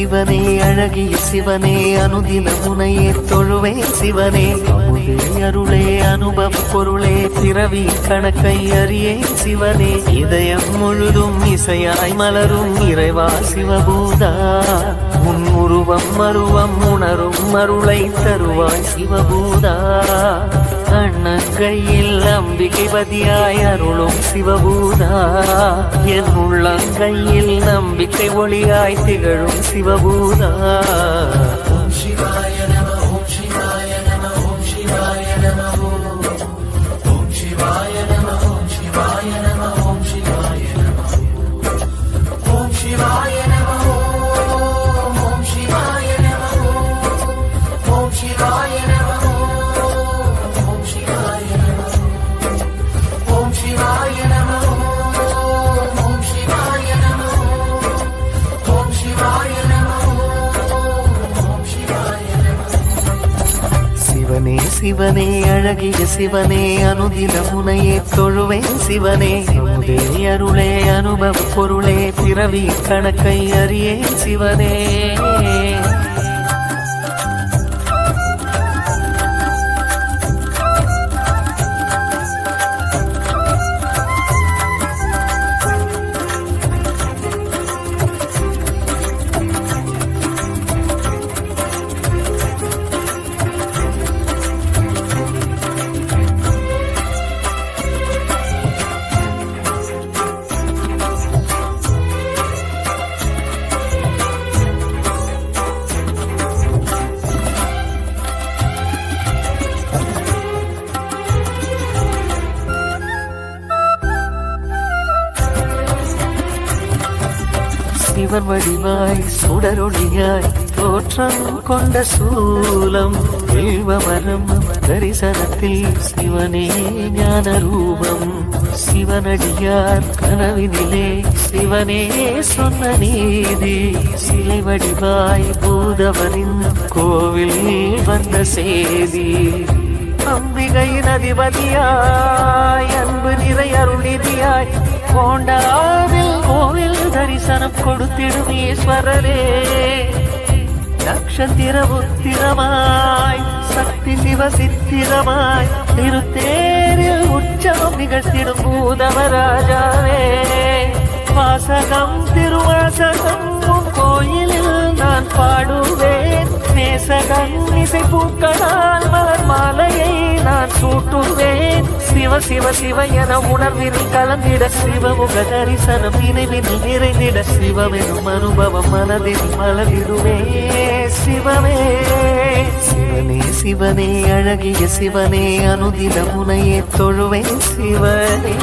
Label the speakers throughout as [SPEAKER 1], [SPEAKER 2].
[SPEAKER 1] சிவனே அழகிய சிவனே அனுதின முனையே தொழுவே சிவனே அமுதே அருளே அனுபவ பொருளே பிறவி கணக்கை அறியே சிவனே இதயம் முழுதும் இசையாய் மலரும் இறைவா சிவபூதா உன் உருவம் மருவம் உணரும் அருளை தருவாய் சிவபூதா கண்ணங்கையில் அம்பிகைபதியாய் அருளும் சிவபூதா என் உள்ளங்கையில் நம்பிக்கை ஒளியாய் திகழும் சிவபூதா ஓம் சிவாய நம ஓம் சிவாய நம ஓம் சிவாய நம ஓம் சிவாய நம ஓம் சிவாய நம ஓம் சிவாய நம ஓம் சிவாய நம ஓம் சிவாய நம ஓம் சிவாய நம சிவனே சிவனே அழகிய சிவனே அனுதின முனையே தொழுவேன் சிவனே அமுதே அருளே அனுபவ பொருளே பிறவி கணக்கை அறியேன் சிவனே சிவன் வடிவாய் சுடரொளியாய் தோற்றம் கொண்ட சூலம் வில்வமரம் தரிசனத்தில் சிவனே ஞான ரூபம் சிவனடியார் கனவினிலே சிவனே சொன்ன நீதி சிலை வடிவாய் பூதவரின் கோவில் வந்த செய்தி அம்பிகையின் அதிபதியாய் அன்பு நிறை அருளிதியாய் கோண்டாவில் கோவில் தரிசனம் கொடுத்திடும் ஈஸ்வரரே நட்சத்திர உத்திரமாய் சக்தி சிவ சித்திரமாய் திருத்தேரில் உற்சவம் நிகழ்த்திடும் பூதவராஜாவே வாசகம் திருவாசகம் கோயிலில் நான் பாடுவேன் நேசகன் இசை பூக்களால் மலர் மாலையை நான் சூட்டுவேன் சிவ சிவ சிவ என உணர்வில் கலந்திட சிவமுக தரிசனம் நினைவில் நிறைந்திட சிவமெனும் அனுபவம் மனதில் மலர்ந்திடுவே சிவமே சிவனே சிவனே அழகிய சிவனே அனுதின முனையே தொழுவேன் சிவனே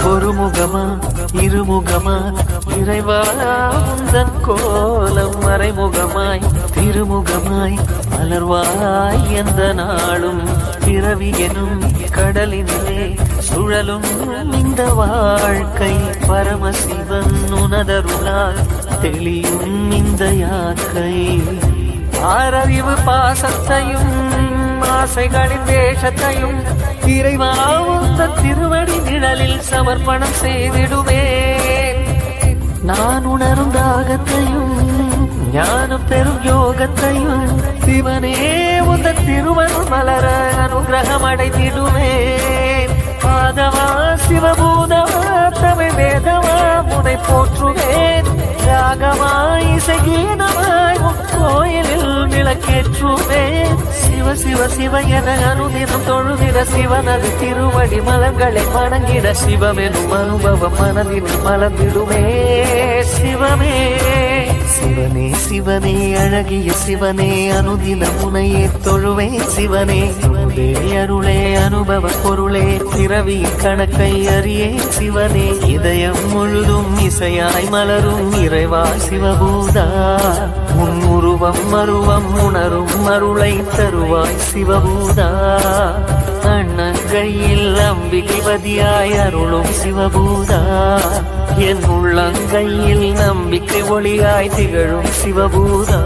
[SPEAKER 1] ஒருமுகமா இருமுகமா இறைவா உந்தன் கோலம் மறைமுகமாய் திருமுகமாய் மலர்வாய் எந்த நாளும் பிறவி எனும் கடலினிலே சுழலும் இந்த வாழ்க்கை பரமசிவன் உனதருளால் தெளியும் இந்த யாக்கை ஆறறிவு பாசத்தையும் ஆசைகளின் வேஷத்தையும் இறைவா உந்தன் திருவடி நிழலில் சமர்ப்பணம் செய்திடுவேன் நான் உணரும் தாகத்தையும் ஞானம் பெரும் யோகத்தையும் சிவனே உந்தன் திருவருள் மலர அனுகிரகம் அடைத்திடுவேன் பாதவா சிவபூதவா தமிழ் வேதவா முனை போற்றுவேன் ராகமாய் இசைகீனமாய் கோயிலில் விளக்கேற்றுவேன் சிவ சிவ சிவ என அனுதினம் தொழுதிட சிவனது திருவடி மலர்களை வணங்கிட சிவமெனும் அனுபவம் மனதில் மலர்ந்திடுமே சிவமே சிவனே சிவனே அழகிய சிவனே அனுதின முனையே தொழுவே சிவனே அன்பே அருளே அனுபவ பொருளே பிறவி கணக்கை அறியே சிவனே இதயம் முழுதும் இசையாய் மலரும் இறைவா சிவபூதா உன் உருவம் மருவம் உணரும் அருளை தருவாய் சிவபூதா அண்ணங்கையில் அம்பிகைவதியாய் அருளும் சிவபூதா என் உள்ளங்கையில் நம்பிக்கை ஒளியாய் திகழும் சிவபூதா